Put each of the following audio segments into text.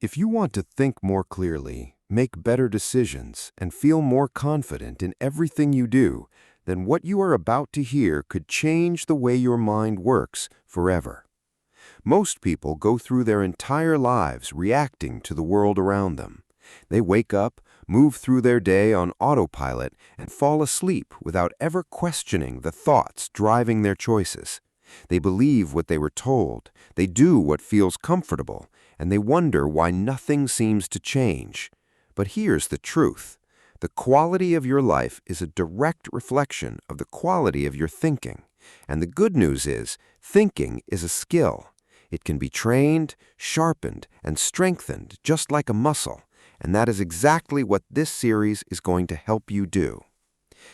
If you want to think more clearly, make better decisions, and feel more confident in everything you do, then what you are about to hear could change the way your mind works forever. Most people go through their entire lives reacting to the world around them. They wake up, move through their day on autopilot, and fall asleep without ever questioning the thoughts driving their choices. They believe what they were told, they do what feels comfortable, and they wonder why nothing seems to change. But here's the truth. The quality of your life is a direct reflection of the quality of your thinking. And the good news is, thinking is a skill. It can be trained, sharpened, and strengthened just like a muscle. And that is exactly what this series is going to help you do.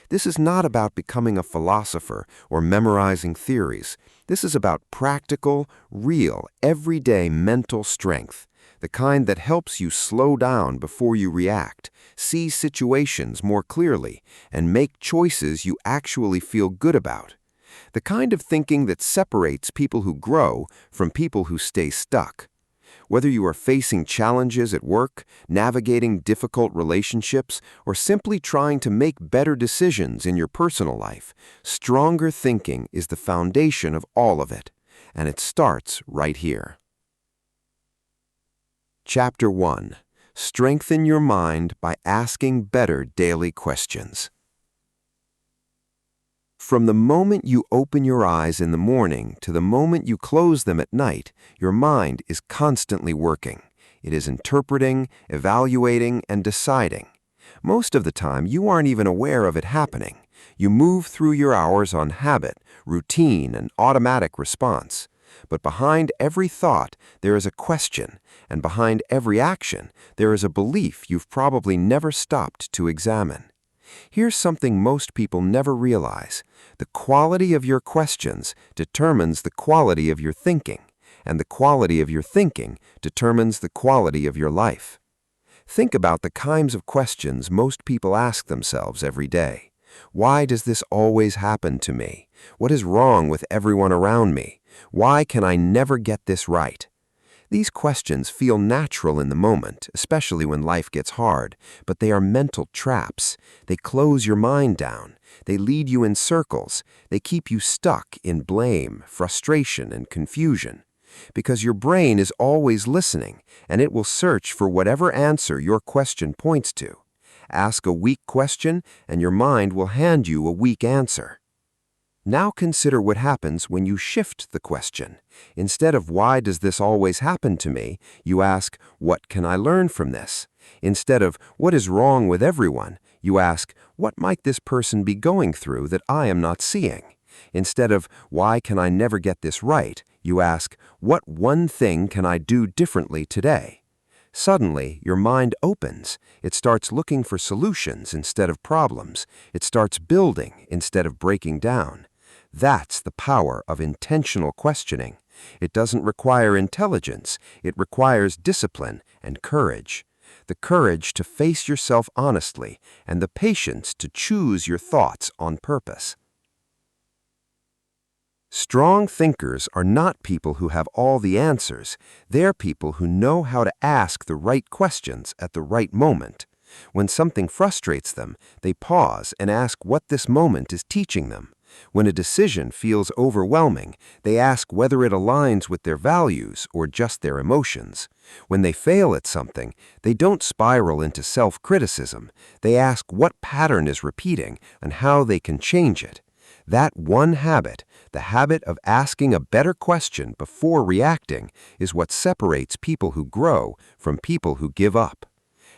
This is not about becoming a philosopher or memorizing theories. This is about practical, real, everyday mental strength, the kind that helps you slow down before you react, see situations more clearly, and make choices you actually feel good about. The kind of thinking that separates people who grow from people who stay stuck. Whether you are facing challenges at work, navigating difficult relationships, or simply trying to make better decisions in your personal life, stronger thinking is the foundation of all of it, and it starts right here. Chapter 1. Strengthen your mind by asking better daily questions. From the moment you open your eyes in the morning to the moment you close them at night, your mind is constantly working. It is interpreting, evaluating, and deciding. Most of the time, you aren't even aware of it happening. You move through your hours on habit, routine, and automatic response. But behind every thought, there is a question, and behind every action, there is a belief you've probably never stopped to examine. Here's something most people never realize. The quality of your questions determines the quality of your thinking, and the quality of your thinking determines the quality of your life. Think about the kinds of questions most people ask themselves every day. Why does this always happen to me? What is wrong with everyone around me? Why can I never get this right? These questions feel natural in the moment, especially when life gets hard, but they are mental traps. They close your mind down. They lead you in circles. They keep you stuck in blame, frustration, and confusion. Because your brain is always listening, and it will search for whatever answer your question points to. Ask a weak question, and your mind will hand you a weak answer. Now consider what happens when you shift the question. Instead of why does this always happen to me, you ask, what can I learn from this? Instead of what is wrong with everyone, you ask, what might this person be going through that I am not seeing? Instead of why can I never get this right, you ask, what one thing can I do differently today? Suddenly, your mind opens. It starts looking for solutions instead of problems. It starts building instead of breaking down. That's the power of intentional questioning. It doesn't require intelligence. It requires discipline and courage. The courage to face yourself honestly and the patience to choose your thoughts on purpose. Strong thinkers are not people who have all the answers. They're people who know how to ask the right questions at the right moment. When something frustrates them, they pause and ask what this moment is teaching them. When a decision feels overwhelming, they ask whether it aligns with their values or just their emotions. When they fail at something, they don't spiral into self-criticism. They ask what pattern is repeating and how they can change it. That one habit, the habit of asking a better question before reacting, is what separates people who grow from people who give up.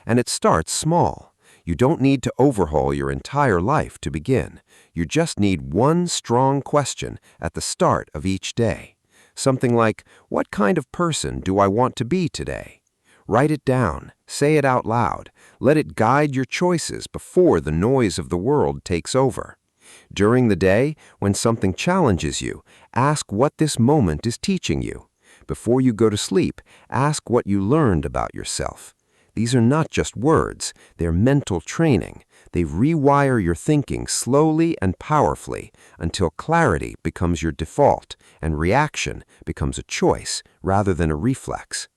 And it starts small. You don't need to overhaul your entire life to begin. You just need one strong question at the start of each day. Something like, what kind of person do I want to be today? Write it down. Say it out loud. Let it guide your choices before the noise of the world takes over. During the day, when something challenges you, ask what this moment is teaching you. Before you go to sleep, ask what you learned about yourself. These are not just words, they're mental training. They rewire your thinking slowly and powerfully until clarity becomes your default and reaction becomes a choice rather than a reflex.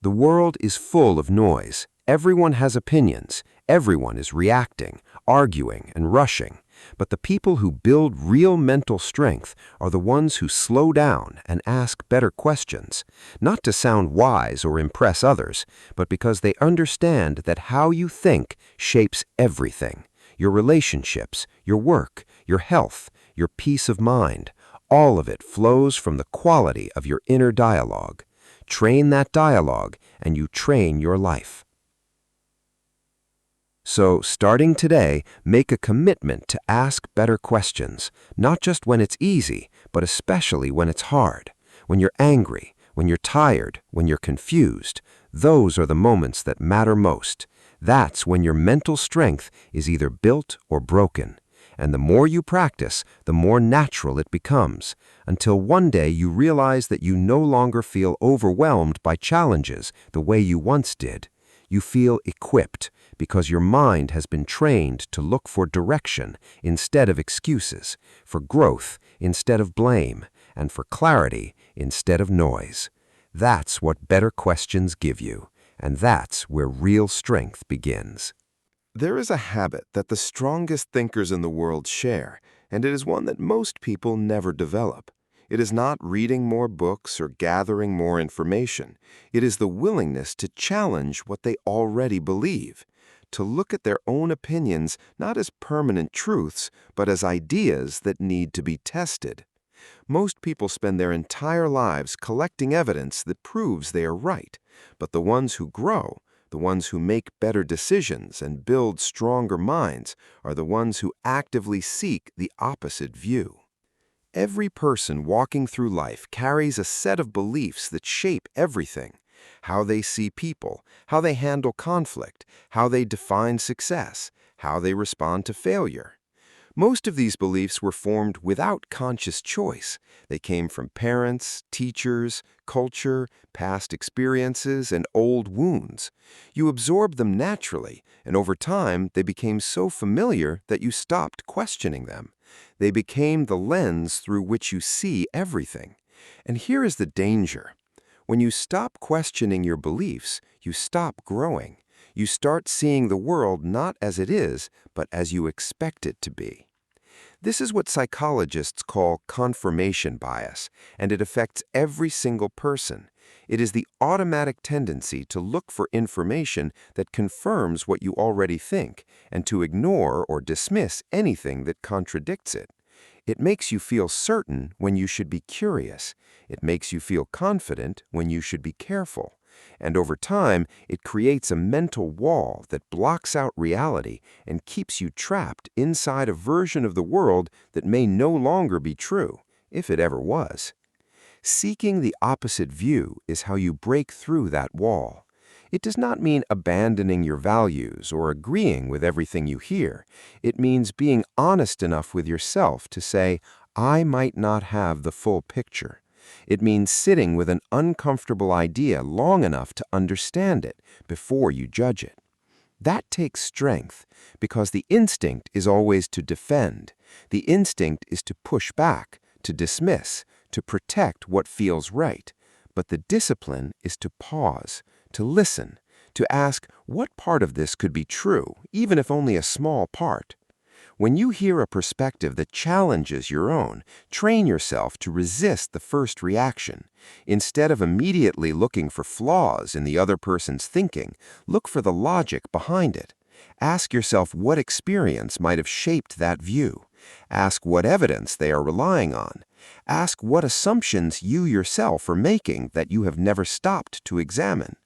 The world is full of noise. Everyone has opinions. Everyone is reacting, arguing, and rushing. But the people who build real mental strength are the ones who slow down and ask better questions, not to sound wise or impress others, but because they understand that how you think shapes everything: your relationships, your work, your health, your peace of mind. All of it flows from the quality of your inner dialogue. Train that dialogue, and you train your life. So, starting today, make a commitment to ask better questions, not just when it's easy, but especially when it's hard. When you're angry, when you're tired, when you're confused, those are the moments that matter most. That's when your mental strength is either built or broken. And the more you practice, the more natural it becomes, until one day you realize that you no longer feel overwhelmed by challenges the way you once did. You feel equipped because your mind has been trained to look for direction instead of excuses, for growth instead of blame, and for clarity instead of noise. That's what better questions give you, and that's where real strength begins. There is a habit that the strongest thinkers in the world share, and it is one that most people never develop. It is not reading more books or gathering more information. It is the willingness to challenge what they already believe, to look at their own opinions not as permanent truths, but as ideas that need to be tested. Most people spend their entire lives collecting evidence that proves they are right, but the ones who grow, the ones who make better decisions and build stronger minds, are the ones who actively seek the opposite view. Every person walking through life carries a set of beliefs that shape everything: how they see people, how they handle conflict, how they define success, how they respond to failure. Most of these beliefs were formed without conscious choice. They came from parents, teachers, culture, past experiences, and old wounds. You absorbed them naturally, and over time they became so familiar that you stopped questioning them. They became the lens through which you see everything. And here is the danger. When you stop questioning your beliefs, you stop growing. You start seeing the world not as it is, but as you expect it to be. This is what psychologists call confirmation bias, and it affects every single person. It is the automatic tendency to look for information that confirms what you already think, and to ignore or dismiss anything that contradicts it. It makes you feel certain when you should be curious. It makes you feel confident when you should be careful. And over time, it creates a mental wall that blocks out reality and keeps you trapped inside a version of the world that may no longer be true, if it ever was. Seeking the opposite view is how you break through that wall. It does not mean abandoning your values or agreeing with everything you hear. It means being honest enough with yourself to say, I might not have the full picture. It means sitting with an uncomfortable idea long enough to understand it before you judge it. That takes strength, because the instinct is always to defend. The instinct is to push back, to dismiss, to protect what feels right. But the discipline is to pause, to listen, to ask what part of this could be true, even if only a small part. When you hear a perspective that challenges your own, train yourself to resist the first reaction. Instead of immediately looking for flaws in the other person's thinking, look for the logic behind it. Ask yourself what experience might have shaped that view. Ask what evidence they are relying on. Ask what assumptions you yourself are making that you have never stopped to examine.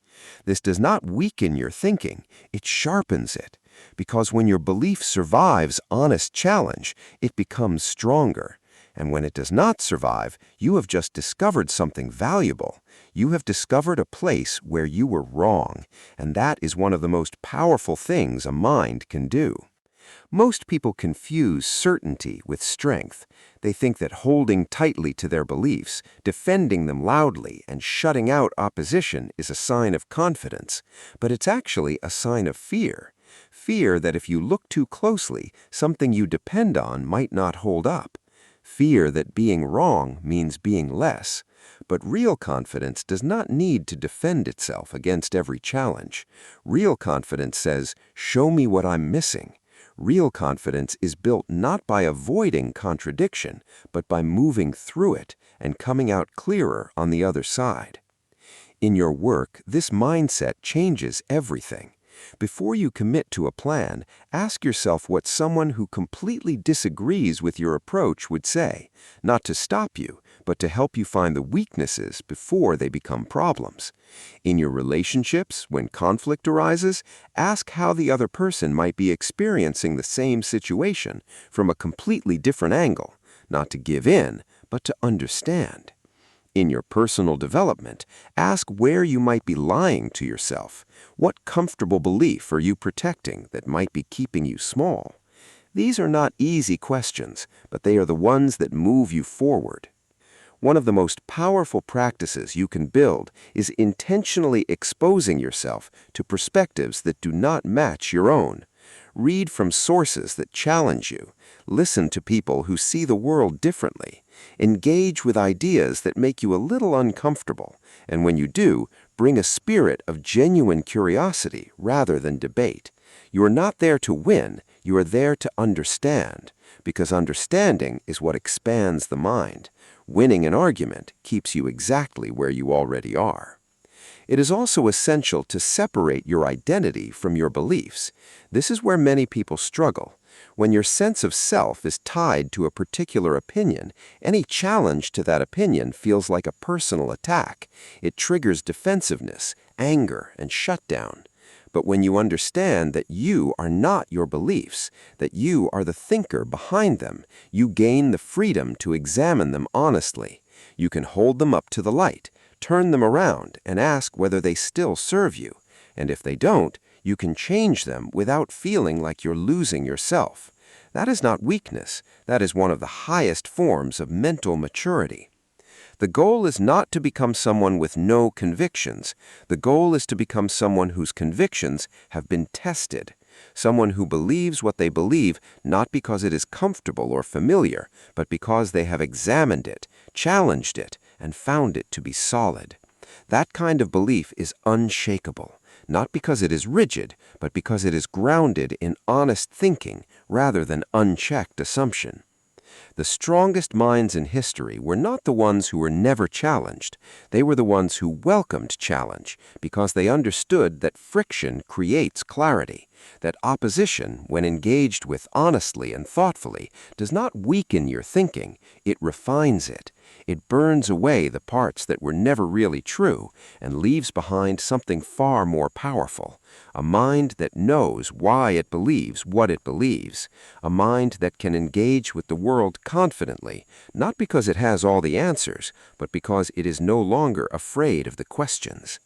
This does not weaken your thinking, it sharpens it. Because when your belief survives honest challenge, it becomes stronger. And when it does not survive, you have just discovered something valuable. You have discovered a place where you were wrong, and that is one of the most powerful things a mind can do. Most people confuse certainty with strength. They think that holding tightly to their beliefs, defending them loudly, and shutting out opposition is a sign of confidence, but it's actually a sign of fear. Fear that if you look too closely, something you depend on might not hold up. Fear that being wrong means being less. But real confidence does not need to defend itself against every challenge. Real confidence says, "Show me what I'm missing." Real confidence is built not by avoiding contradiction, but by moving through it and coming out clearer on the other side. In your work, this mindset changes everything. Before you commit to a plan, ask yourself what someone who completely disagrees with your approach would say, not to stop you, but to help you find the weaknesses before they become problems. In your relationships, when conflict arises, ask how the other person might be experiencing the same situation from a completely different angle, not to give in, but to understand. In your personal development, ask where you might be lying to yourself. What comfortable belief are you protecting that might be keeping you small? These are not easy questions, but they are the ones that move you forward. One of the most powerful practices you can build is intentionally exposing yourself to perspectives that do not match your own. Read from sources that challenge you. Listen to people who see the world differently. Engage with ideas that make you a little uncomfortable, and when you do, bring a spirit of genuine curiosity rather than debate. You are not there to win, you are there to understand, because understanding is what expands the mind. Winning an argument keeps you exactly where you already are. It is also essential to separate your identity from your beliefs. This is where many people struggle. When your sense of self is tied to a particular opinion, any challenge to that opinion feels like a personal attack. It triggers defensiveness, anger, and shutdown. But when you understand that you are not your beliefs, that you are the thinker behind them, you gain the freedom to examine them honestly. You can hold them up to the light, turn them around, and ask whether they still serve you. And if they don't, you can change them without feeling like you're losing yourself. That is not weakness. That is one of the highest forms of mental maturity. The goal is not to become someone with no convictions. The goal is to become someone whose convictions have been tested. Someone who believes what they believe not because it is comfortable or familiar, but because they have examined it, challenged it, and found it to be solid. That kind of belief is unshakable, not because it is rigid, but because it is grounded in honest thinking rather than unchecked assumption. The strongest minds in history were not the ones who were never challenged. They were the ones who welcomed challenge because they understood that friction creates clarity, that opposition, when engaged with honestly and thoughtfully, does not weaken your thinking, it refines it. It burns away the parts that were never really true and leaves behind something far more powerful, a mind that knows why it believes what it believes, a mind that can engage with the world confidently, not because it has all the answers, but because it is no longer afraid of the questions.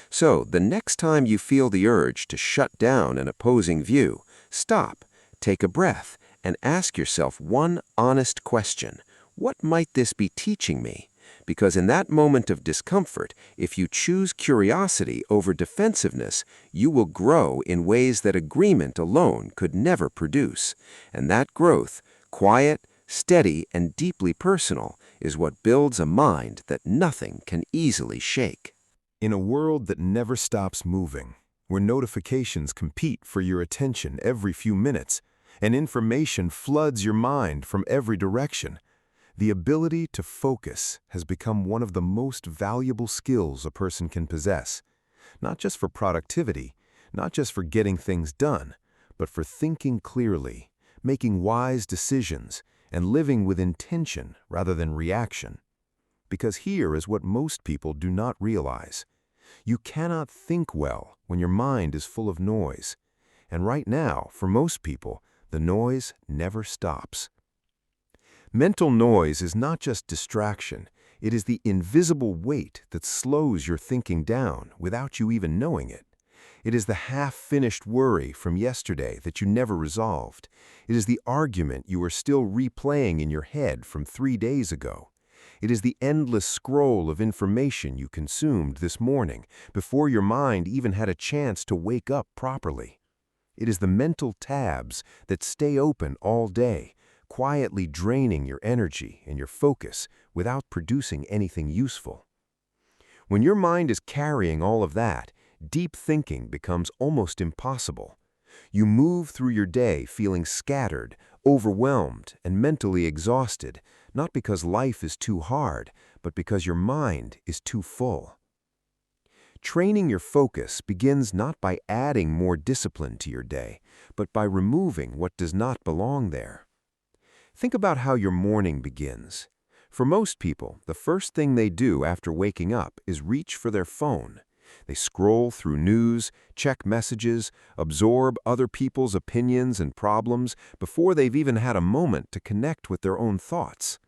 So, the next time you feel the urge to shut down an opposing view, stop, take a breath, and ask yourself one honest question. What might this be teaching me? Because in that moment of discomfort, if you choose curiosity over defensiveness, you will grow in ways that agreement alone could never produce. And that growth, quiet, steady, and deeply personal, is what builds a mind that nothing can easily shake. In a world that never stops moving, where notifications compete for your attention every few minutes, and information floods your mind from every direction, the ability to focus has become one of the most valuable skills a person can possess, not just for productivity, not just for getting things done, but for thinking clearly, making wise decisions, and living with intention rather than reaction. Because here is what most people do not realize. You cannot think well when your mind is full of noise. And right now, for most people, the noise never stops. Mental noise is not just distraction, it is the invisible weight that slows your thinking down without you even knowing it. It is the half-finished worry from yesterday that you never resolved. It is the argument you are still replaying in your head from 3 days ago. It is the endless scroll of information you consumed this morning before your mind even had a chance to wake up properly. It is the mental tabs that stay open all day, quietly draining your energy and your focus without producing anything useful. When your mind is carrying all of that, deep thinking becomes almost impossible. You move through your day feeling scattered, overwhelmed, and mentally exhausted, not because life is too hard, but because your mind is too full. Training your focus begins not by adding more discipline to your day, but by removing what does not belong there. Think about how your morning begins. For most people, the first thing they do after waking up is reach for their phone. They scroll through news, check messages, absorb other people's opinions and problems before they've even had a moment to connect with their own thoughts.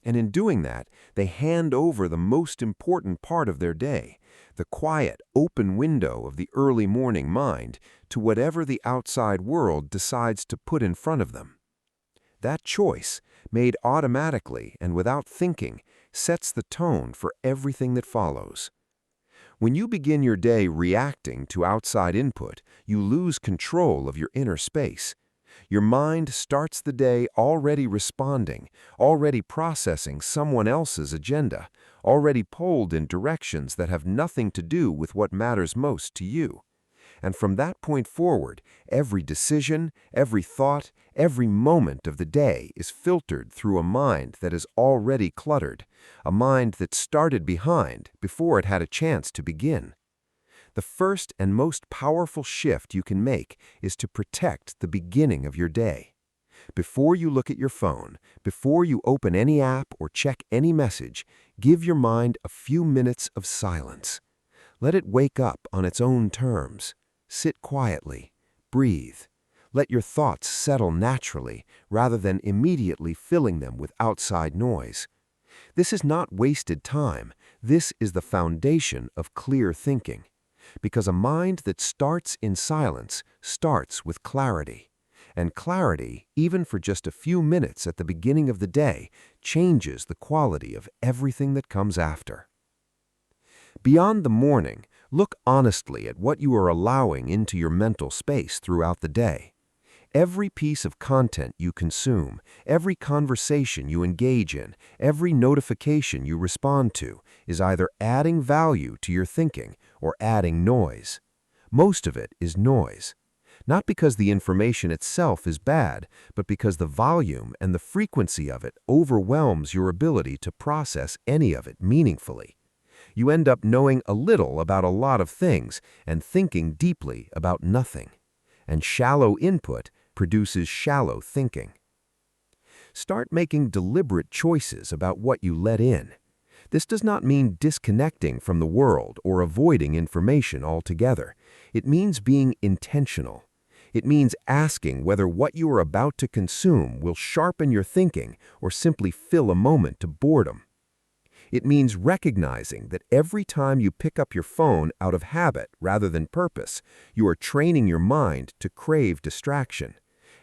And in doing that, they hand over the most important part of their day, the quiet, open window of the early morning mind, to whatever the outside world decides to put in front of them. That choice, made automatically and without thinking, sets the tone for everything that follows. When you begin your day reacting to outside input, you lose control of your inner space. Your mind starts the day already responding, already processing someone else's agenda, already pulled in directions that have nothing to do with what matters most to you. And from that point forward, every decision, every thought, every moment of the day is filtered through a mind that is already cluttered, a mind that started behind before it had a chance to begin. The first and most powerful shift you can make is to protect the beginning of your day. Before you look at your phone, before you open any app or check any message, give your mind a few minutes of silence. Let it wake up on its own terms. Sit quietly. Breathe. Let your thoughts settle naturally rather than immediately filling them with outside noise. This is not wasted time. This is the foundation of clear thinking. Because a mind that starts in silence starts with clarity. And clarity, even for just a few minutes at the beginning of the day, changes the quality of everything that comes after. Beyond the morning, look honestly at what you are allowing into your mental space throughout the day. Every piece of content you consume, every conversation you engage in, every notification you respond to is either adding value to your thinking or adding noise. Most of it is noise. Not because the information itself is bad, but because the volume and the frequency of it overwhelms your ability to process any of it meaningfully. You end up knowing a little about a lot of things and thinking deeply about nothing. And shallow input produces shallow thinking. Start making deliberate choices about what you let in. This does not mean disconnecting from the world or avoiding information altogether. It means being intentional. It means asking whether what you are about to consume will sharpen your thinking or simply fill a moment of boredom. It means recognizing that every time you pick up your phone out of habit rather than purpose, you are training your mind to crave distraction.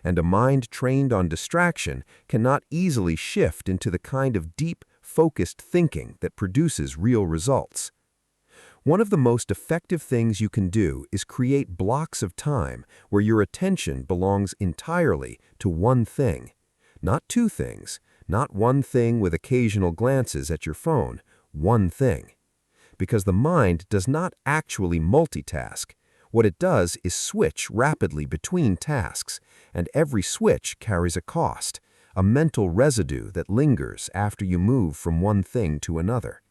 And a mind trained on distraction cannot easily shift into the kind of deep, focused thinking that produces real results. One of the most effective things you can do is create blocks of time where your attention belongs entirely to one thing, not two things. Not one thing with occasional glances at your phone, one thing. Because the mind does not actually multitask. What it does is switch rapidly between tasks, and every switch carries a cost, a mental residue that lingers after you move from one thing to another.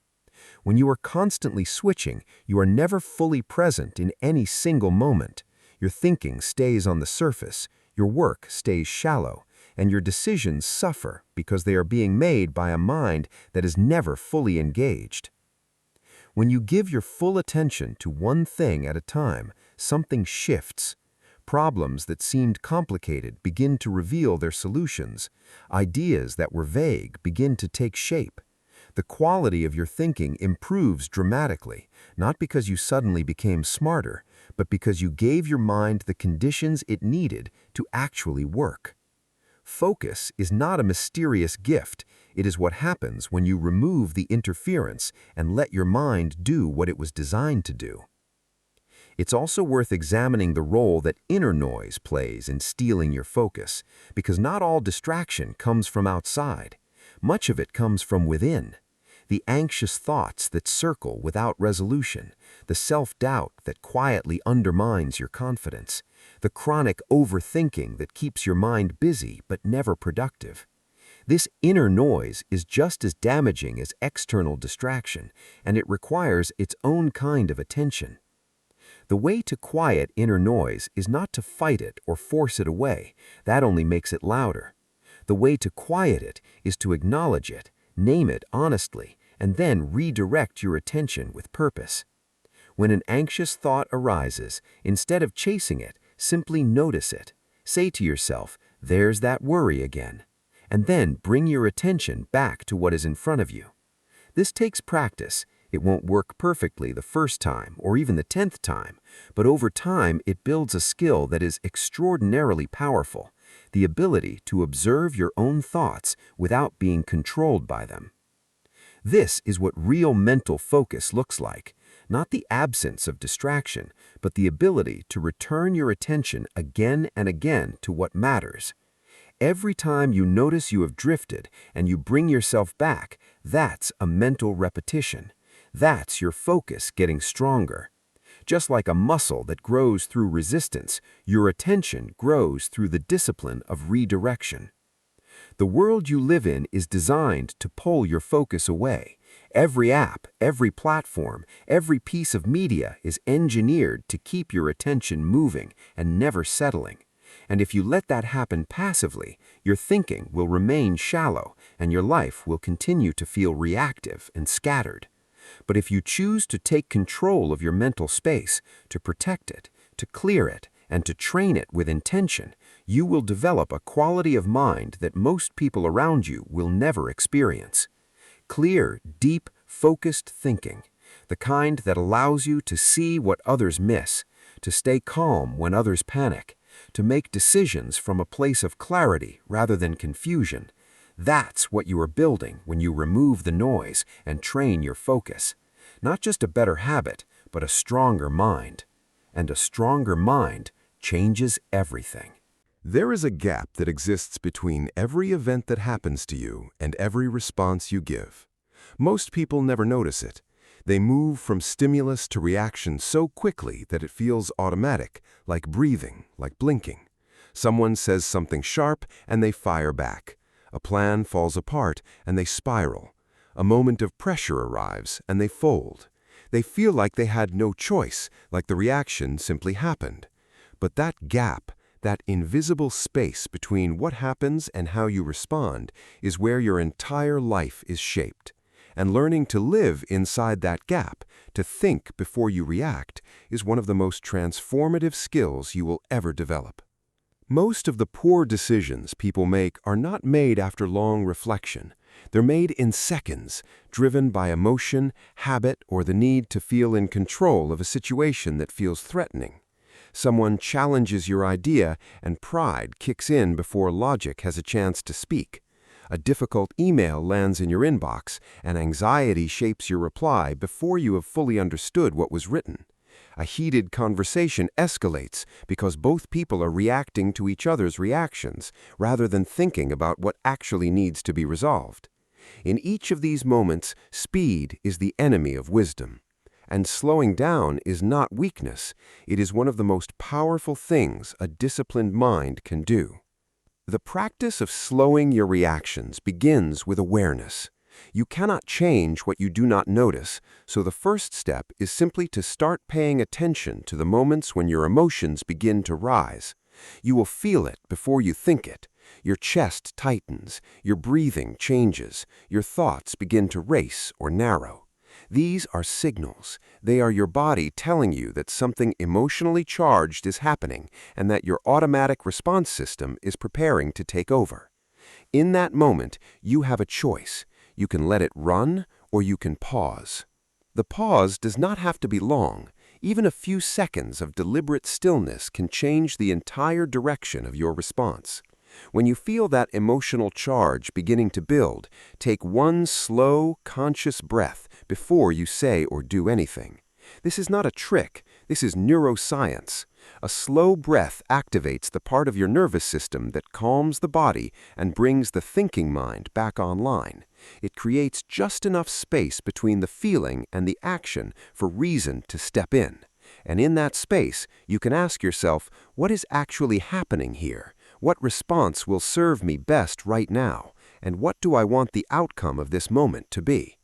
When you are constantly switching, you are never fully present in any single moment. Your thinking stays on the surface, your work stays shallow, and your decisions suffer because they are being made by a mind that is never fully engaged. When you give your full attention to one thing at a time, something shifts. Problems that seemed complicated begin to reveal their solutions. Ideas that were vague begin to take shape. The quality of your thinking improves dramatically, not because you suddenly became smarter, but because you gave your mind the conditions it needed to actually work. Focus is not a mysterious gift. It is what happens when you remove the interference and let your mind do what it was designed to do. It's also worth examining the role that inner noise plays in stealing your focus, because not all distraction comes from outside. Much of it comes from within. The anxious thoughts that circle without resolution, the self-doubt that quietly undermines your confidence, the chronic overthinking that keeps your mind busy but never productive. This inner noise is just as damaging as external distraction, and it requires its own kind of attention. The way to quiet inner noise is not to fight it or force it away. That only makes it louder. The way to quiet it is to acknowledge it, name it honestly, and then redirect your attention with purpose. When an anxious thought arises, instead of chasing it, simply notice it. Say to yourself, "There's that worry again," and then bring your attention back to what is in front of you. This takes practice. It won't work perfectly the first time or even the 10th time, but over time it builds a skill that is extraordinarily powerful, the ability to observe your own thoughts without being controlled by them. This is what real mental focus looks like, not the absence of distraction, but the ability to return your attention again and again to what matters. Every time you notice you have drifted and you bring yourself back, that's a mental repetition. That's your focus getting stronger. Just like a muscle that grows through resistance, your attention grows through the discipline of redirection. The world you live in is designed to pull your focus away. Every app, every platform, every piece of media is engineered to keep your attention moving and never settling. And if you let that happen passively, your thinking will remain shallow and your life will continue to feel reactive and scattered. But if you choose to take control of your mental space, to protect it, to clear it, and to train it with intention, you will develop a quality of mind that most people around you will never experience. Clear, deep, focused thinking, the kind that allows you to see what others miss, to stay calm when others panic, to make decisions from a place of clarity rather than confusion. That's what you are building when you remove the noise and train your focus. Not just a better habit, but a stronger mind. And a stronger mind changes everything. There is a gap that exists between every event that happens to you and every response you give. Most people never notice it. They move from stimulus to reaction so quickly that it feels automatic, like breathing, like blinking. Someone says something sharp and they fire back. A plan falls apart and they spiral. A moment of pressure arrives and they fold. They feel like they had no choice, like the reaction simply happened. But that gap, that invisible space between what happens and how you respond, is where your entire life is shaped. And learning to live inside that gap, to think before you react, is one of the most transformative skills you will ever develop. Most of the poor decisions people make are not made after long reflection. They're made in seconds, driven by emotion, habit, or the need to feel in control of a situation that feels threatening. Someone challenges your idea and pride kicks in before logic has a chance to speak. A difficult email lands in your inbox and anxiety shapes your reply before you have fully understood what was written. A heated conversation escalates because both people are reacting to each other's reactions rather than thinking about what actually needs to be resolved. In each of these moments, speed is the enemy of wisdom. And slowing down is not weakness. It is one of the most powerful things a disciplined mind can do. The practice of slowing your reactions begins with awareness. You cannot change what you do not notice, so the first step is simply to start paying attention to the moments when your emotions begin to rise. You will feel it before you think it. Your chest tightens, your breathing changes, your thoughts begin to race or narrow. These are signals. They are your body telling you that something emotionally charged is happening and that your automatic response system is preparing to take over. In that moment, you have a choice. You can let it run or you can pause. The pause does not have to be long. Even a few seconds of deliberate stillness can change the entire direction of your response. When you feel that emotional charge beginning to build, take one slow, conscious breath before you say or do anything. This is not a trick. This is neuroscience. A slow breath activates the part of your nervous system that calms the body and brings the thinking mind back online. It creates just enough space between the feeling and the action for reason to step in. And in that space, you can ask yourself, what is actually happening here? What response will serve me best right now? And what do I want the outcome of this moment to be?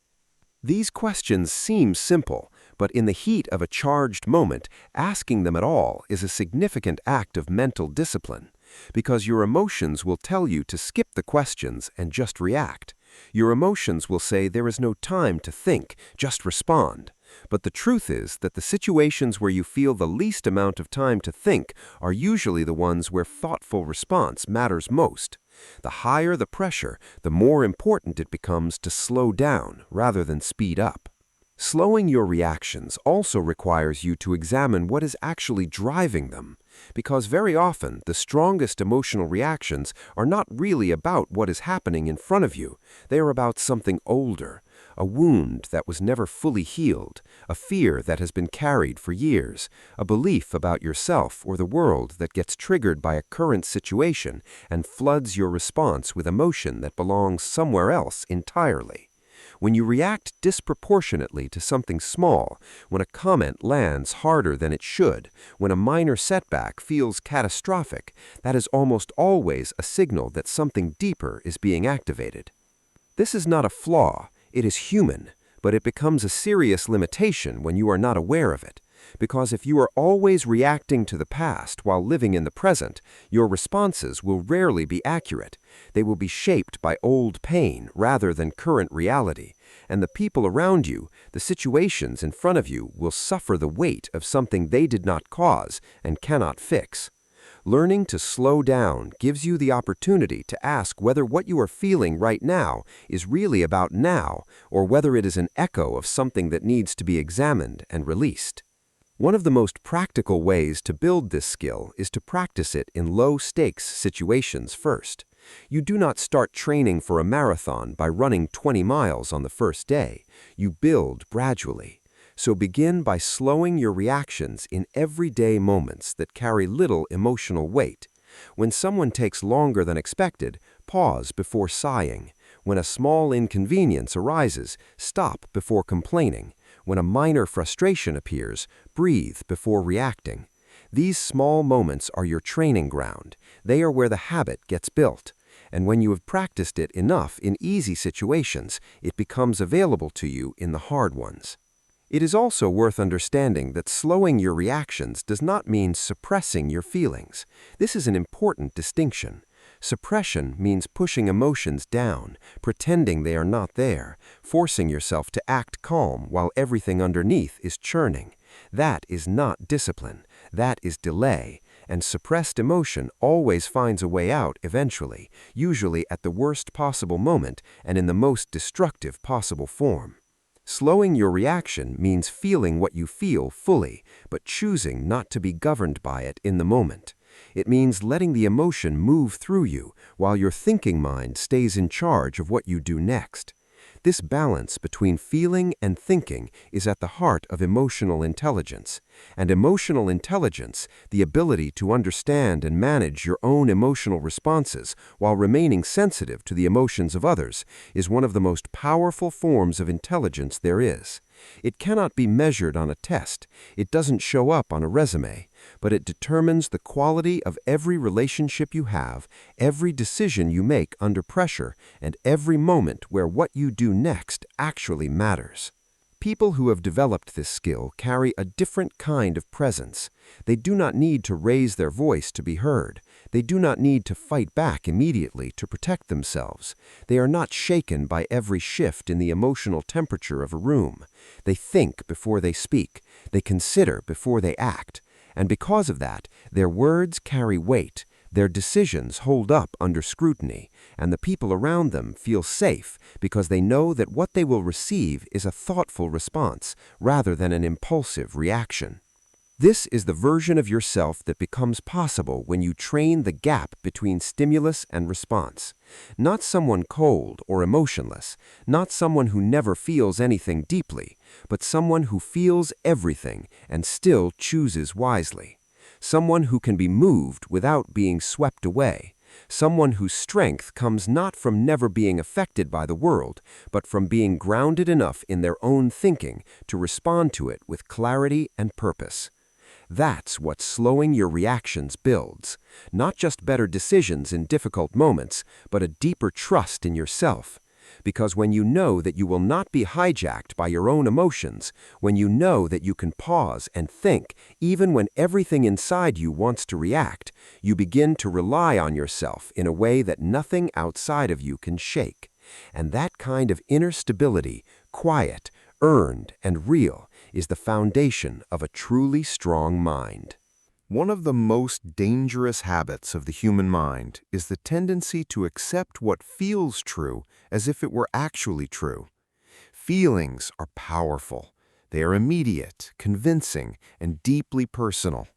These questions seem simple, but in the heat of a charged moment, asking them at all is a significant act of mental discipline, because your emotions will tell you to skip the questions and just react. Your emotions will say there is no time to think, just respond. But the truth is that the situations where you feel the least amount of time to think are usually the ones where thoughtful response matters most. The higher the pressure, the more important it becomes to slow down rather than speed up. Slowing your reactions also requires you to examine what is actually driving them, because very often the strongest emotional reactions are not really about what is happening in front of you. They are about something older, a wound that was never fully healed, a fear that has been carried for years, a belief about yourself or the world that gets triggered by a current situation and floods your response with emotion that belongs somewhere else entirely. When you react disproportionately to something small, when a comment lands harder than it should, when a minor setback feels catastrophic, that is almost always a signal that something deeper is being activated. This is not a flaw, it is human, but it becomes a serious limitation when you are not aware of it. Because if you are always reacting to the past while living in the present, your responses will rarely be accurate. They will be shaped by old pain rather than current reality. And the people around you, the situations in front of you, will suffer the weight of something they did not cause and cannot fix. Learning to slow down gives you the opportunity to ask whether what you are feeling right now is really about now, or whether it is an echo of something that needs to be examined and released. One of the most practical ways to build this skill is to practice it in low-stakes situations first. You do not start training for a marathon by running 20 miles on the first day. You build gradually. So begin by slowing your reactions in everyday moments that carry little emotional weight. When someone takes longer than expected, pause before sighing. When a small inconvenience arises, stop before complaining. When a minor frustration appears, breathe before reacting. These small moments are your training ground. They are where the habit gets built. And when you have practiced it enough in easy situations, it becomes available to you in the hard ones. It is also worth understanding that slowing your reactions does not mean suppressing your feelings. This is an important distinction. Suppression means pushing emotions down, pretending they are not there, forcing yourself to act calm while everything underneath is churning. That is not discipline. That is delay, and suppressed emotion always finds a way out eventually, usually at the worst possible moment and in the most destructive possible form. Slowing your reaction means feeling what you feel fully, but choosing not to be governed by it in the moment. It means letting the emotion move through you while your thinking mind stays in charge of what you do next. This balance between feeling and thinking is at the heart of emotional intelligence. And emotional intelligence, the ability to understand and manage your own emotional responses while remaining sensitive to the emotions of others, is one of the most powerful forms of intelligence there is. It cannot be measured on a test. It doesn't show up on a resume, but it determines the quality of every relationship you have, every decision you make under pressure, and every moment where what you do next actually matters. People who have developed this skill carry a different kind of presence. They do not need to raise their voice to be heard. They do not need to fight back immediately to protect themselves. They are not shaken by every shift in the emotional temperature of a room. They think before they speak. They consider before they act. And because of that, their words carry weight. Their decisions hold up under scrutiny, and the people around them feel safe because they know that what they will receive is a thoughtful response rather than an impulsive reaction. This is the version of yourself that becomes possible when you train the gap between stimulus and response. Not someone cold or emotionless, not someone who never feels anything deeply, but someone who feels everything and still chooses wisely. Someone who can be moved without being swept away. Someone whose strength comes not from never being affected by the world, but from being grounded enough in their own thinking to respond to it with clarity and purpose. That's what slowing your reactions builds. Not just better decisions in difficult moments, but a deeper trust in yourself. Because when you know that you will not be hijacked by your own emotions, when you know that you can pause and think, even when everything inside you wants to react, you begin to rely on yourself in a way that nothing outside of you can shake. And that kind of inner stability, quiet, earned, and real, is the foundation of a truly strong mind. One of the most dangerous habits of the human mind is the tendency to accept what feels true as if it were actually true. Feelings are powerful. They are immediate, convincing, and deeply personal.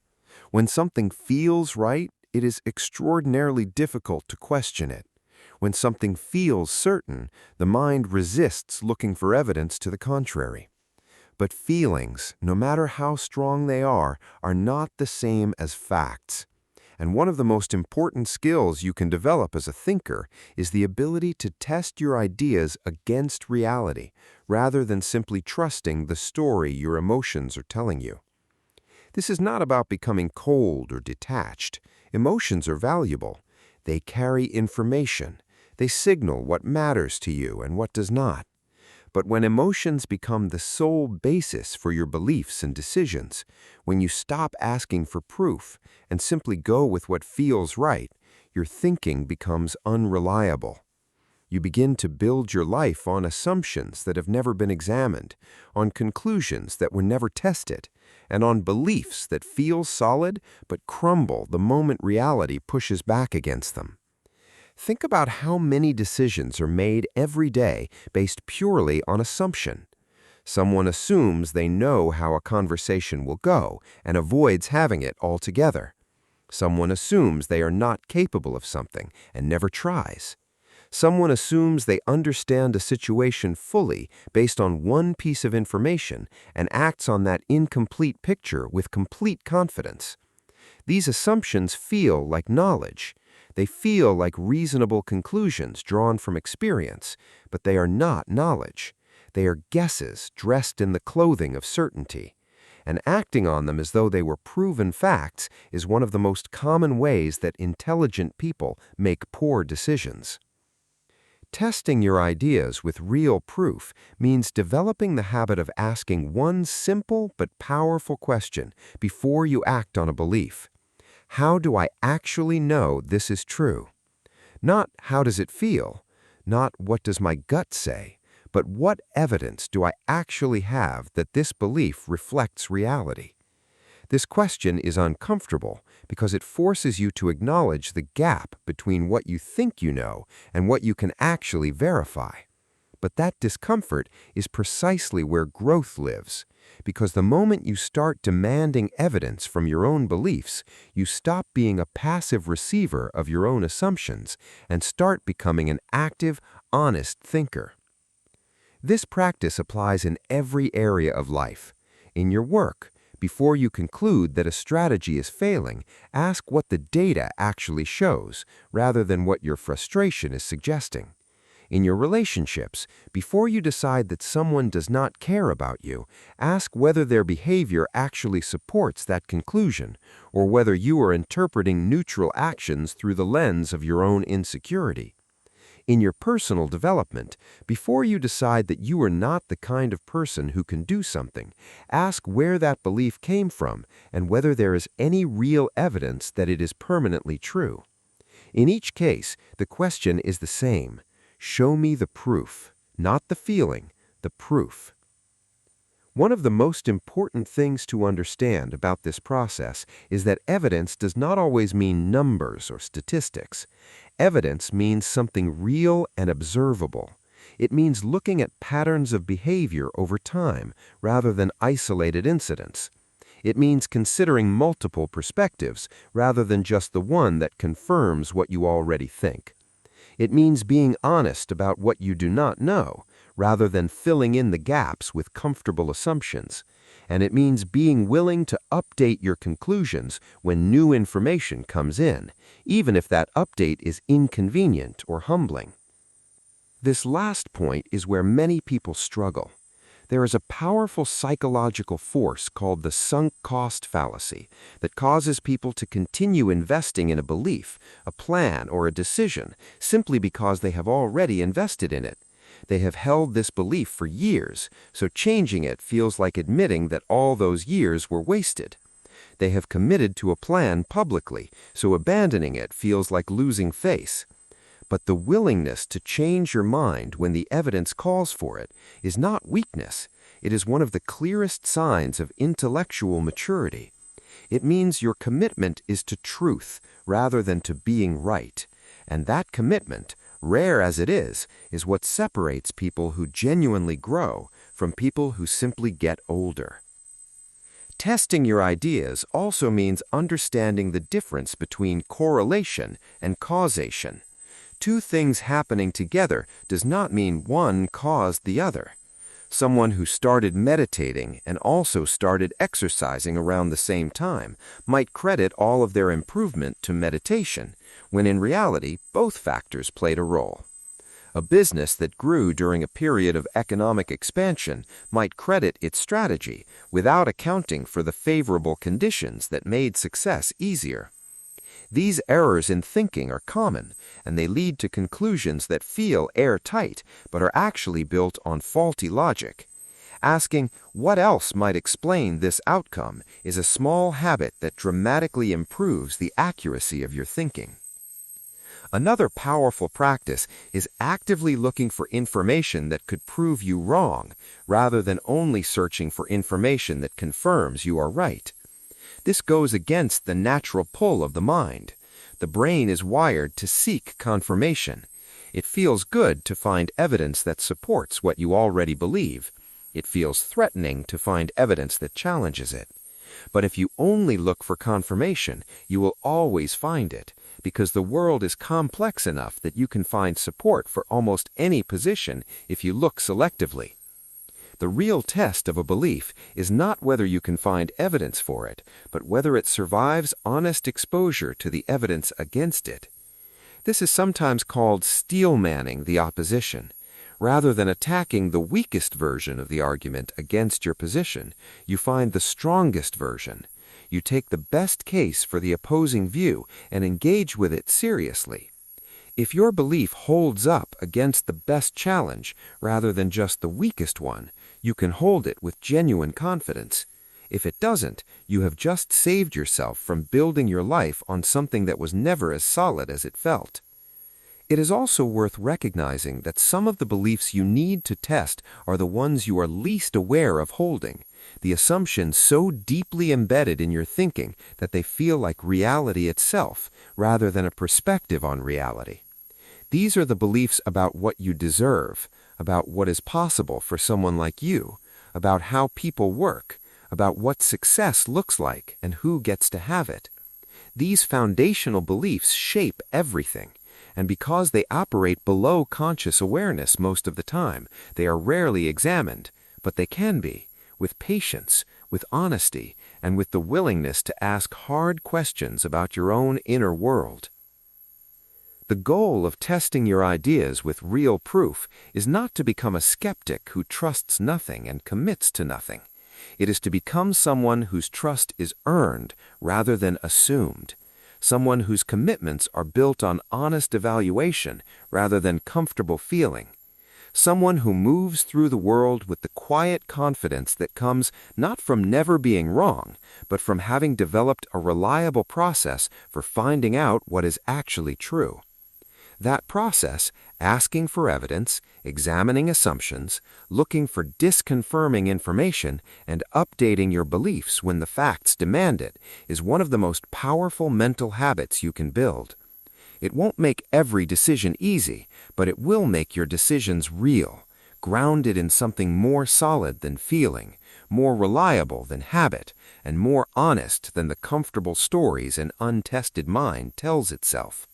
When something feels right, it is extraordinarily difficult to question it. When something feels certain, the mind resists looking for evidence to the contrary. But feelings, no matter how strong they are not the same as facts. And one of the most important skills you can develop as a thinker is the ability to test your ideas against reality, rather than simply trusting the story your emotions are telling you. This is not about becoming cold or detached. Emotions are valuable. They carry information. They signal what matters to you and what does not. But when emotions become the sole basis for your beliefs and decisions, when you stop asking for proof and simply go with what feels right, your thinking becomes unreliable. You begin to build your life on assumptions that have never been examined, on conclusions that were never tested, and on beliefs that feel solid but crumble the moment reality pushes back against them. Think about how many decisions are made every day based purely on assumption. Someone assumes they know how a conversation will go and avoids having it altogether. Someone assumes they are not capable of something and never tries. Someone assumes they understand a situation fully based on one piece of information and acts on that incomplete picture with complete confidence. These assumptions feel like knowledge. They feel like reasonable conclusions drawn from experience, but they are not knowledge. They are guesses dressed in the clothing of certainty. And acting on them as though they were proven facts is one of the most common ways that intelligent people make poor decisions. Testing your ideas with real proof means developing the habit of asking one simple but powerful question before you act on a belief. How do I actually know this is true? Not how does it feel, not what does my gut say, but what evidence do I actually have that this belief reflects reality? This question is uncomfortable because it forces you to acknowledge the gap between what you think you know and what you can actually verify. But that discomfort is precisely where growth lives, because the moment you start demanding evidence from your own beliefs, you stop being a passive receiver of your own assumptions and start becoming an active, honest thinker. This practice applies in every area of life. In your work, before you conclude that a strategy is failing, ask what the data actually shows, rather than what your frustration is suggesting. In your relationships, before you decide that someone does not care about you, ask whether their behavior actually supports that conclusion, or whether you are interpreting neutral actions through the lens of your own insecurity. In your personal development, before you decide that you are not the kind of person who can do something, ask where that belief came from and whether there is any real evidence that it is permanently true. In each case, the question is the same. Show me the proof, not the feeling, the proof. One of the most important things to understand about this process is that evidence does not always mean numbers or statistics. Evidence means something real and observable. It means looking at patterns of behavior over time rather than isolated incidents. It means considering multiple perspectives rather than just the one that confirms what you already think. It means being honest about what you do not know, rather than filling in the gaps with comfortable assumptions. And it means being willing to update your conclusions when new information comes in, even if that update is inconvenient or humbling. This last point is where many people struggle. There is a powerful psychological force called the sunk cost fallacy that causes people to continue investing in a belief, a plan, or a decision simply because they have already invested in it. They have held this belief for years, so changing it feels like admitting that all those years were wasted. They have committed to a plan publicly, so abandoning it feels like losing face. But the willingness to change your mind when the evidence calls for it is not weakness. It is one of the clearest signs of intellectual maturity. It means your commitment is to truth rather than to being right. And that commitment, rare as it is what separates people who genuinely grow from people who simply get older. Testing your ideas also means understanding the difference between correlation and causation. Two things happening together does not mean one caused the other. Someone who started meditating and also started exercising around the same time might credit all of their improvement to meditation, when in reality both factors played a role. A business that grew during a period of economic expansion might credit its strategy without accounting for the favorable conditions that made success easier. These errors in thinking are common, and they lead to conclusions that feel airtight but are actually built on faulty logic. Asking what else might explain this outcome is a small habit that dramatically improves the accuracy of your thinking. Another powerful practice is actively looking for information that could prove you wrong, rather than only searching for information that confirms you are right. This goes against the natural pull of the mind. The brain is wired to seek confirmation. It feels good to find evidence that supports what you already believe. It feels threatening to find evidence that challenges it. But if you only look for confirmation, you will always find it, because the world is complex enough that you can find support for almost any position if you look selectively. The real test of a belief is not whether you can find evidence for it, but whether it survives honest exposure to the evidence against it. This is sometimes called steelmanning the opposition. Rather than attacking the weakest version of the argument against your position, you find the strongest version. You take the best case for the opposing view and engage with it seriously. If your belief holds up against the best challenge rather than just the weakest one, you can hold it with genuine confidence. If it doesn't, you have just saved yourself from building your life on something that was never as solid as it felt. It is also worth recognizing that some of the beliefs you need to test are the ones you are least aware of holding, the assumptions so deeply embedded in your thinking that they feel like reality itself rather than a perspective on reality. These are the beliefs about what you deserve, about what is possible for someone like you, about how people work, about what success looks like and who gets to have it. These foundational beliefs shape everything, and because they operate below conscious awareness most of the time, they are rarely examined, but they can be, with patience, with honesty, and with the willingness to ask hard questions about your own inner world. The goal of testing your ideas with real proof is not to become a skeptic who trusts nothing and commits to nothing. It is to become someone whose trust is earned rather than assumed, someone whose commitments are built on honest evaluation rather than comfortable feeling, someone who moves through the world with the quiet confidence that comes not from never being wrong, but from having developed a reliable process for finding out what is actually true. That process, asking for evidence, examining assumptions, looking for disconfirming information, and updating your beliefs when the facts demand it, is one of the most powerful mental habits you can build. It won't make every decision easy, but it will make your decisions real, grounded in something more solid than feeling, more reliable than habit, and more honest than the comfortable stories an untested mind tells itself.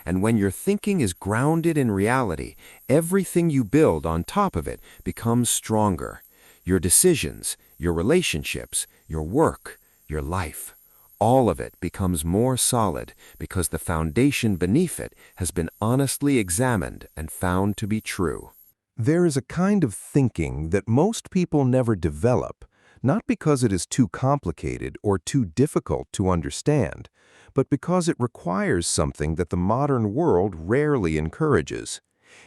And when your thinking is grounded in reality, everything you build on top of it becomes stronger. Your decisions, your relationships, your work, your life. All of it becomes more solid because the foundation beneath it has been honestly examined and found to be true. There is a kind of thinking that most people never develop, not because it is too complicated or too difficult to understand, but because it requires something that the modern world rarely encourages.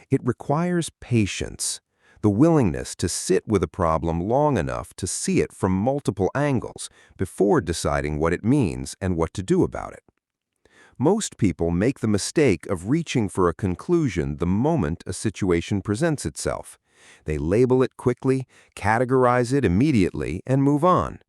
It requires patience, the willingness to sit with a problem long enough to see it from multiple angles before deciding what it means and what to do about it. Most people make the mistake of reaching for a conclusion the moment a situation presents itself. They label it quickly, categorize it immediately, and move on.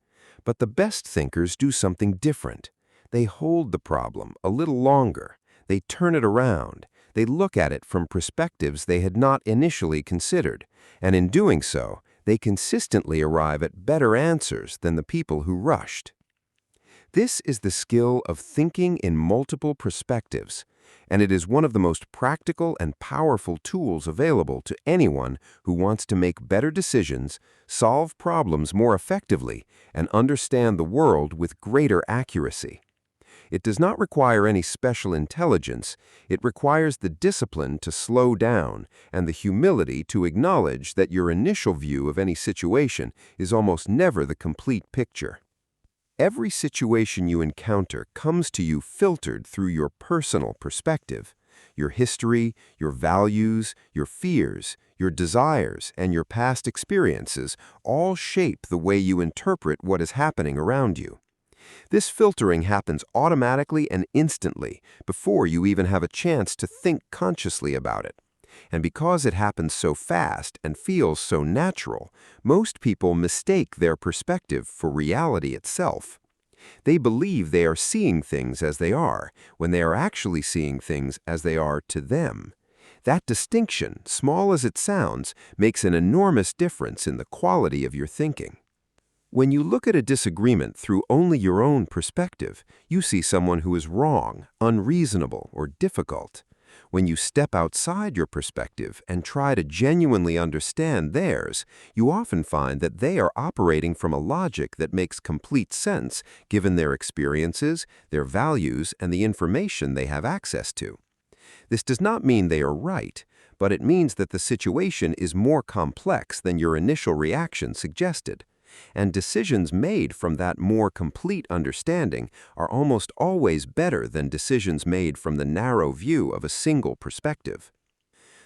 But the best thinkers do something different. They hold the problem a little longer. They turn it around. They look at it from perspectives they had not initially considered, and in doing so, they consistently arrive at better answers than the people who rushed. This is the skill of thinking in multiple perspectives, and it is one of the most practical and powerful tools available to anyone who wants to make better decisions, solve problems more effectively, and understand the world with greater accuracy. It does not require any special intelligence. It requires the discipline to slow down and the humility to acknowledge that your initial view of any situation is almost never the complete picture. Every situation you encounter comes to you filtered through your personal perspective. Your history, your values, your fears, your desires, and your past experiences all shape the way you interpret what is happening around you. This filtering happens automatically and instantly before you even have a chance to think consciously about it. And because it happens so fast and feels so natural, most people mistake their perspective for reality itself. They believe they are seeing things as they are, when they are actually seeing things as they are to them. That distinction, small as it sounds, makes an enormous difference in the quality of your thinking. When you look at a disagreement through only your own perspective, you see someone who is wrong, unreasonable, or difficult. When you step outside your perspective and try to genuinely understand theirs, you often find that they are operating from a logic that makes complete sense given their experiences, their values, and the information they have access to. This does not mean they are right, but it means that the situation is more complex than your initial reaction suggested. And decisions made from that more complete understanding are almost always better than decisions made from the narrow view of a single perspective.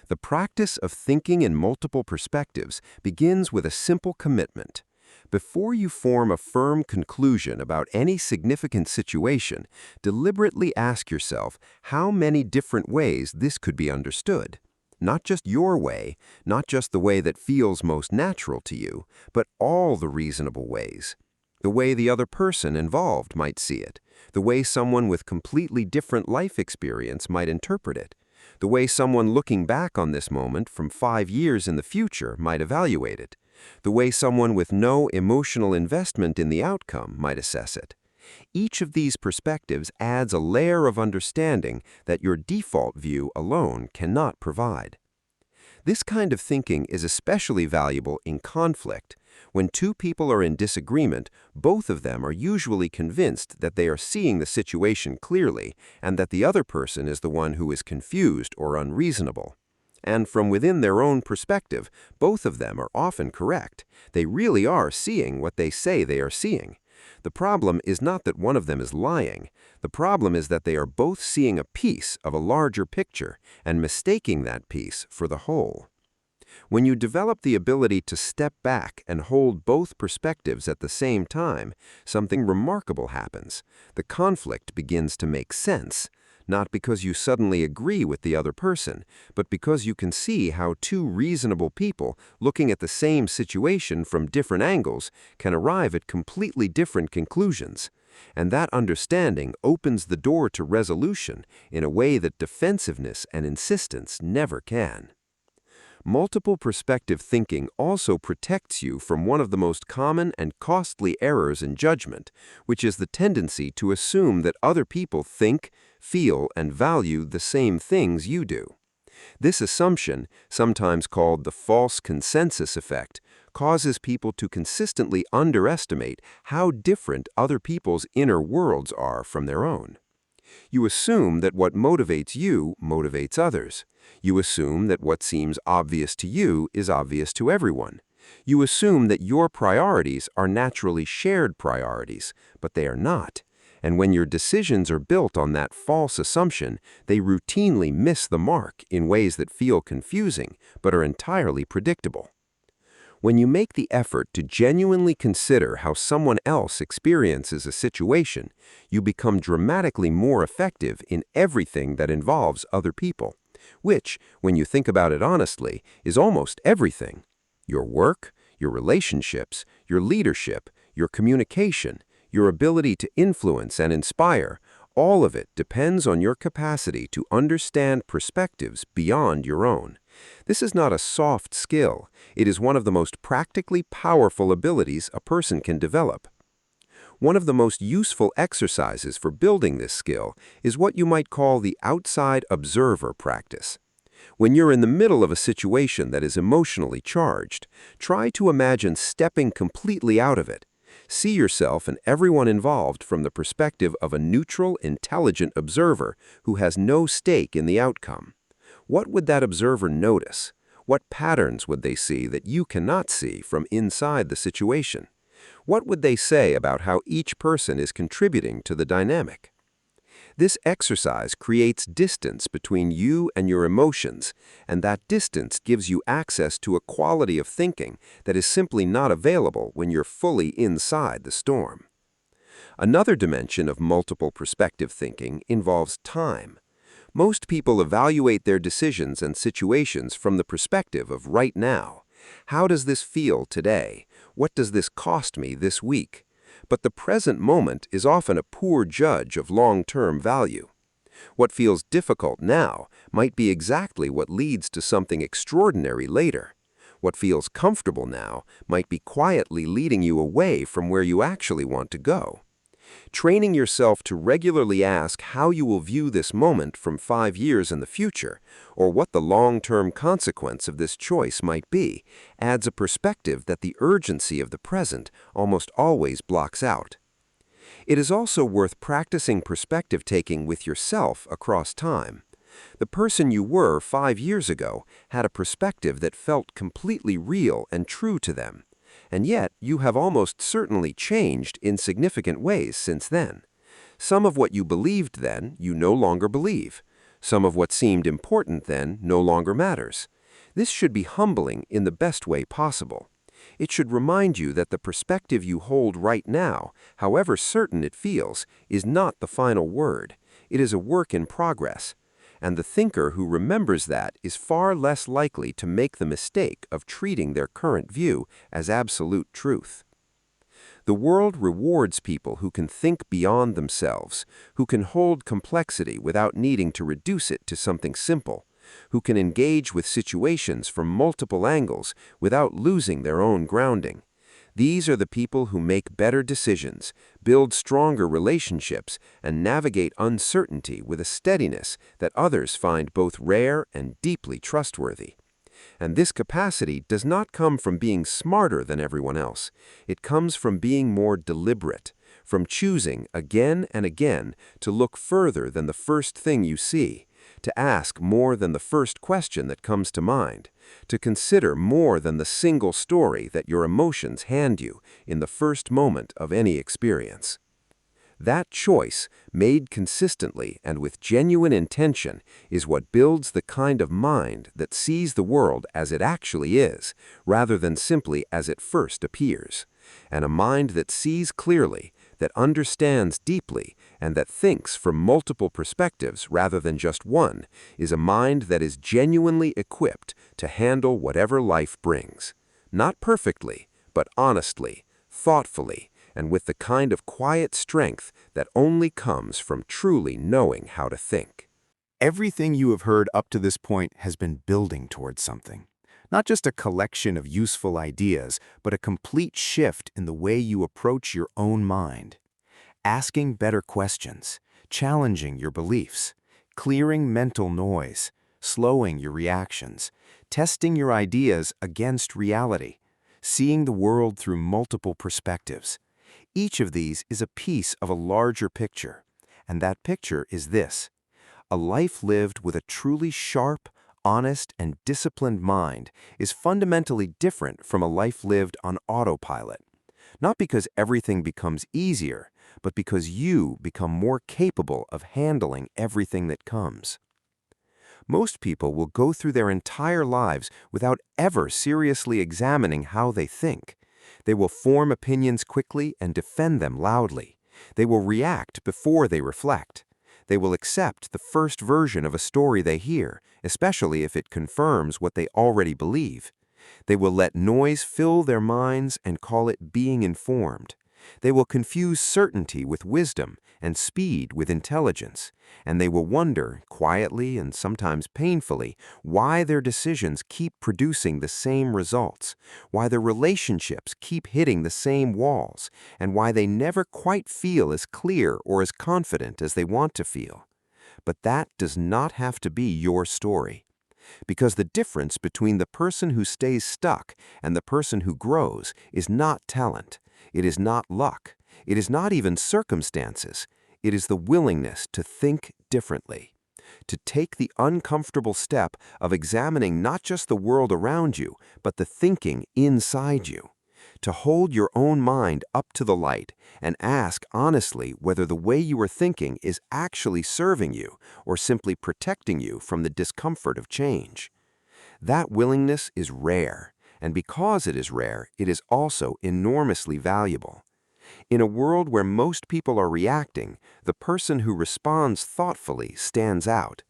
The practice of thinking in multiple perspectives begins with a simple commitment. Before you form a firm conclusion about any significant situation, deliberately ask yourself how many different ways this could be understood. Not just your way, not just the way that feels most natural to you, but all the reasonable ways. The way the other person involved might see it, the way someone with completely different life experience might interpret it, the way someone looking back on this moment from 5 years in the future might evaluate it, the way someone with no emotional investment in the outcome might assess it. Each of these perspectives adds a layer of understanding that your default view alone cannot provide. This kind of thinking is especially valuable in conflict. When two people are in disagreement, both of them are usually convinced that they are seeing the situation clearly and that the other person is the one who is confused or unreasonable. And from within their own perspective, both of them are often correct. They really are seeing what they say they are seeing. The problem is not that one of them is lying. The problem is that they are both seeing a piece of a larger picture and mistaking that piece for the whole. When you develop the ability to step back and hold both perspectives at the same time, something remarkable happens. The conflict begins to make sense, not because you suddenly agree with the other person, but because you can see how two reasonable people looking at the same situation from different angles can arrive at completely different conclusions. And that understanding opens the door to resolution in a way that defensiveness and insistence never can. Multiple perspective thinking also protects you from one of the most common and costly errors in judgment, which is the tendency to assume that other people think, feel, and value the same things you do. This assumption, sometimes called the false consensus effect, causes people to consistently underestimate how different other people's inner worlds are from their own. You assume that what motivates you motivates others. You assume that what seems obvious to you is obvious to everyone. You assume that your priorities are naturally shared priorities, but they are not. And when your decisions are built on that false assumption, they routinely miss the mark in ways that feel confusing, but are entirely predictable. When you make the effort to genuinely consider how someone else experiences a situation, you become dramatically more effective in everything that involves other people, which, when you think about it honestly, is almost everything. Your work, your relationships, your leadership, your communication, your ability to influence and inspire, all of it depends on your capacity to understand perspectives beyond your own. This is not a soft skill. It is one of the most practically powerful abilities a person can develop. One of the most useful exercises for building this skill is what you might call the outside observer practice. When you're in the middle of a situation that is emotionally charged, try to imagine stepping completely out of it. See yourself and everyone involved from the perspective of a neutral, intelligent observer who has no stake in the outcome. What would that observer notice? What patterns would they see that you cannot see from inside the situation? What would they say about how each person is contributing to the dynamic? This exercise creates distance between you and your emotions, and that distance gives you access to a quality of thinking that is simply not available when you're fully inside the storm. Another dimension of multiple perspective thinking involves time. Most people evaluate their decisions and situations from the perspective of right now. How does this feel today? What does this cost me this week? But the present moment is often a poor judge of long-term value. What feels difficult now might be exactly what leads to something extraordinary later. What feels comfortable now might be quietly leading you away from where you actually want to go. Training yourself to regularly ask how you will view this moment from 5 years in the future, or what the long-term consequence of this choice might be, adds a perspective that the urgency of the present almost always blocks out. It is also worth practicing perspective-taking with yourself across time. The person you were 5 years ago had a perspective that felt completely real and true to them. And yet, you have almost certainly changed in significant ways since then. Some of what you believed then, you no longer believe. Some of what seemed important then no longer matters. This should be humbling in the best way possible. It should remind you that the perspective you hold right now, however certain it feels, is not the final word. It is a work in progress. And the thinker who remembers that is far less likely to make the mistake of treating their current view as absolute truth. The world rewards people who can think beyond themselves, who can hold complexity without needing to reduce it to something simple, who can engage with situations from multiple angles without losing their own grounding. These are the people who make better decisions, build stronger relationships, and navigate uncertainty with a steadiness that others find both rare and deeply trustworthy. And this capacity does not come from being smarter than everyone else. It comes from being more deliberate, from choosing again and again to look further than the first thing you see, to ask more than the first question that comes to mind, to consider more than the single story that your emotions hand you in the first moment of any experience. That choice, made consistently and with genuine intention, is what builds the kind of mind that sees the world as it actually is, rather than simply as it first appears. And a mind that sees clearly, that understands deeply, and that thinks from multiple perspectives rather than just one, is a mind that is genuinely equipped to handle whatever life brings. Not perfectly, but honestly, thoughtfully, and with the kind of quiet strength that only comes from truly knowing how to think. Everything you have heard up to this point has been building towards something. Not just a collection of useful ideas, but a complete shift in the way you approach your own mind. Asking better questions, challenging your beliefs, clearing mental noise, slowing your reactions, testing your ideas against reality, seeing the world through multiple perspectives. Each of these is a piece of a larger picture, and that picture is this: a life lived with a truly sharp, honest, and disciplined mind is fundamentally different from a life lived on autopilot. Not because everything becomes easier, but because you become more capable of handling everything that comes. Most people will go through their entire lives without ever seriously examining how they think. They will form opinions quickly and defend them loudly. They will react before they reflect. They will accept the first version of a story they hear, especially if it confirms what they already believe. They will let noise fill their minds and call it being informed. They will confuse certainty with wisdom and speed with intelligence, and they will wonder, quietly and sometimes painfully, why their decisions keep producing the same results, why their relationships keep hitting the same walls, and why they never quite feel as clear or as confident as they want to feel. But that does not have to be your story. Because the difference between the person who stays stuck and the person who grows is not talent, it is not luck, it is not even circumstances, it is the willingness to think differently, to take the uncomfortable step of examining not just the world around you, but the thinking inside you, to hold your own mind up to the light and ask honestly whether the way you are thinking is actually serving you or simply protecting you from the discomfort of change. That willingness is rare, and because it is rare, it is also enormously valuable. In a world where most people are reacting, the person who responds thoughtfully stands out.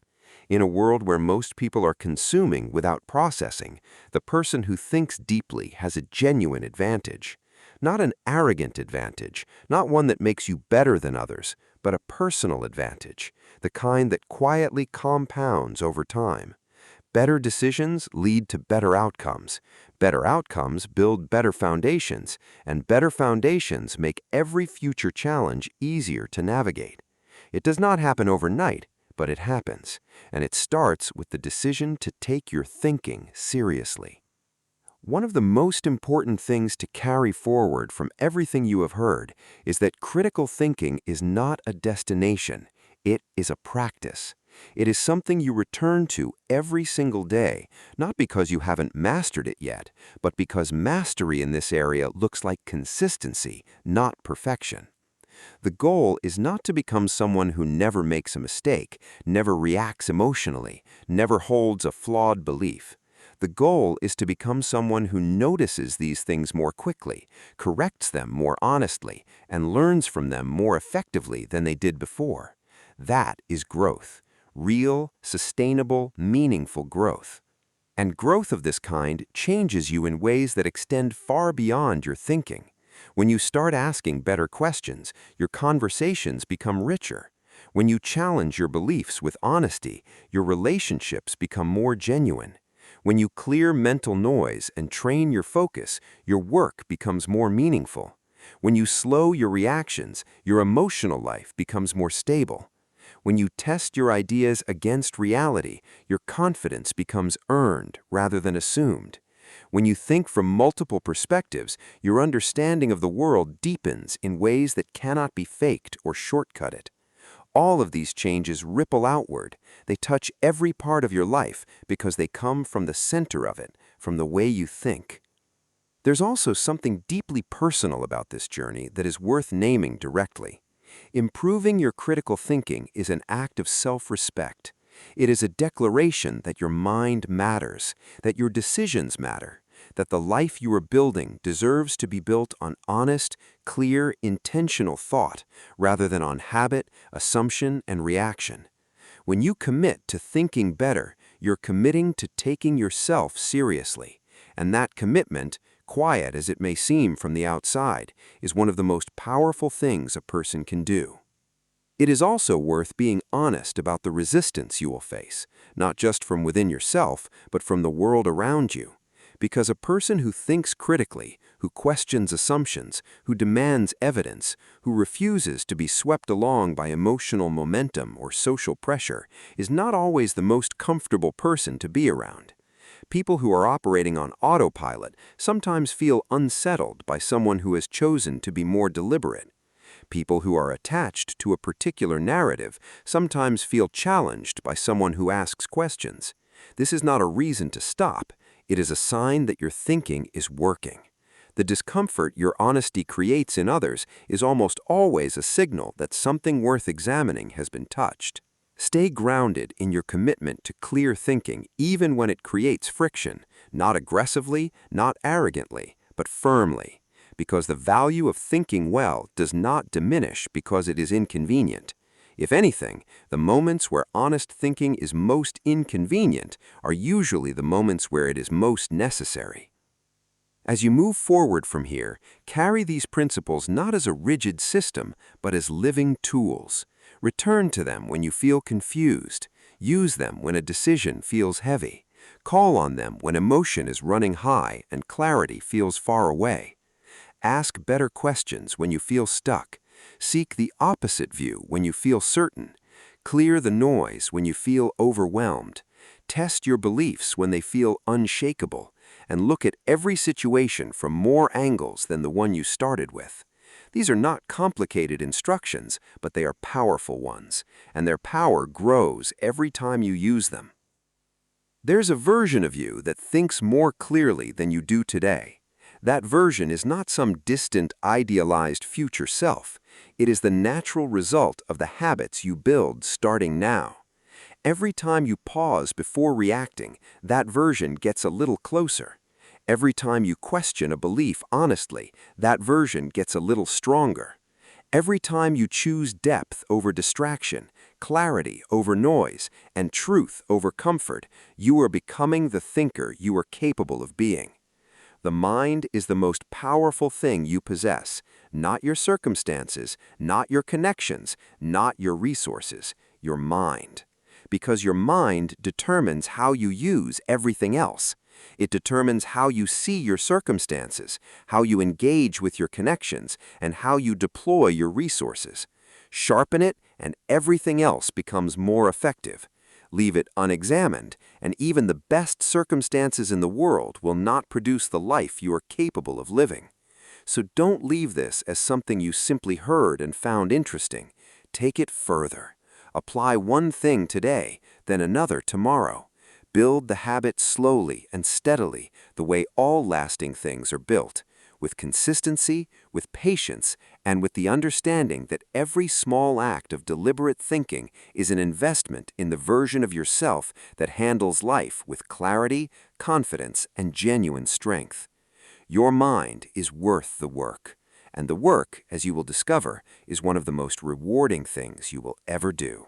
In a world where most people are consuming without processing, the person who thinks deeply has a genuine advantage. Not an arrogant advantage, not one that makes you better than others, but a personal advantage, the kind that quietly compounds over time. Better decisions lead to better outcomes. Better outcomes build better foundations, and better foundations make every future challenge easier to navigate. It does not happen overnight, but it happens, and it starts with the decision to take your thinking seriously. One of the most important things to carry forward from everything you have heard is that critical thinking is not a destination, it is a practice. It is something you return to every single day, not because you haven't mastered it yet, but because mastery in this area looks like consistency, not perfection. The goal is not to become someone who never makes a mistake, never reacts emotionally, never holds a flawed belief. The goal is to become someone who notices these things more quickly, corrects them more honestly, and learns from them more effectively than they did before. That is growth. Real, sustainable, meaningful growth. And growth of this kind changes you in ways that extend far beyond your thinking. When you start asking better questions, your conversations become richer. When you challenge your beliefs with honesty, your relationships become more genuine. When you clear mental noise and train your focus, your work becomes more meaningful. When you slow your reactions, your emotional life becomes more stable. When you test your ideas against reality, your confidence becomes earned rather than assumed. When you think from multiple perspectives, your understanding of the world deepens in ways that cannot be faked or shortcutted. All of these changes ripple outward. They touch every part of your life because they come from the center of it, from the way you think. There's also something deeply personal about this journey that is worth naming directly. Improving your critical thinking is an act of self-respect. It is a declaration that your mind matters, that your decisions matter, that the life you are building deserves to be built on honest, clear, intentional thought, rather than on habit, assumption, and reaction. When you commit to thinking better, you're committing to taking yourself seriously, and that commitment, quiet as it may seem from the outside, is one of the most powerful things a person can do. It is also worth being honest about the resistance you will face, not just from within yourself, but from the world around you. Because a person who thinks critically, who questions assumptions, who demands evidence, who refuses to be swept along by emotional momentum or social pressure, is not always the most comfortable person to be around. People who are operating on autopilot sometimes feel unsettled by someone who has chosen to be more deliberate. People who are attached to a particular narrative sometimes feel challenged by someone who asks questions. This is not a reason to stop. It is a sign that your thinking is working. The discomfort your honesty creates in others is almost always a signal that something worth examining has been touched. Stay grounded in your commitment to clear thinking even when it creates friction, not aggressively, not arrogantly, but firmly, because the value of thinking well does not diminish because it is inconvenient. If anything, the moments where honest thinking is most inconvenient are usually the moments where it is most necessary. As you move forward from here, carry these principles not as a rigid system, but as living tools. Return to them when you feel confused. Use them when a decision feels heavy. Call on them when emotion is running high and clarity feels far away. Ask better questions when you feel stuck. Seek the opposite view when you feel certain. Clear the noise when you feel overwhelmed. Test your beliefs when they feel unshakable. And look at every situation from more angles than the one you started with. These are not complicated instructions, but they are powerful ones, and their power grows every time you use them. There's a version of you that thinks more clearly than you do today. That version is not some distant, idealized future self. It is the natural result of the habits you build starting now. Every time you pause before reacting, that version gets a little closer. Every time you question a belief honestly, that version gets a little stronger. Every time you choose depth over distraction, clarity over noise, and truth over comfort, you are becoming the thinker you are capable of being. The mind is the most powerful thing you possess, not your circumstances, not your connections, not your resources, your mind. Because your mind determines how you use everything else. It determines how you see your circumstances, how you engage with your connections, and how you deploy your resources. Sharpen it, and everything else becomes more effective. Leave it unexamined, and even the best circumstances in the world will not produce the life you are capable of living. So don't leave this as something you simply heard and found interesting. Take it further. Apply one thing today, then another tomorrow. Build the habit slowly and steadily, the way all lasting things are built, with consistency, with patience, and with the understanding that every small act of deliberate thinking is an investment in the version of yourself that handles life with clarity, confidence, and genuine strength. Your mind is worth the work, and the work, as you will discover, is one of the most rewarding things you will ever do.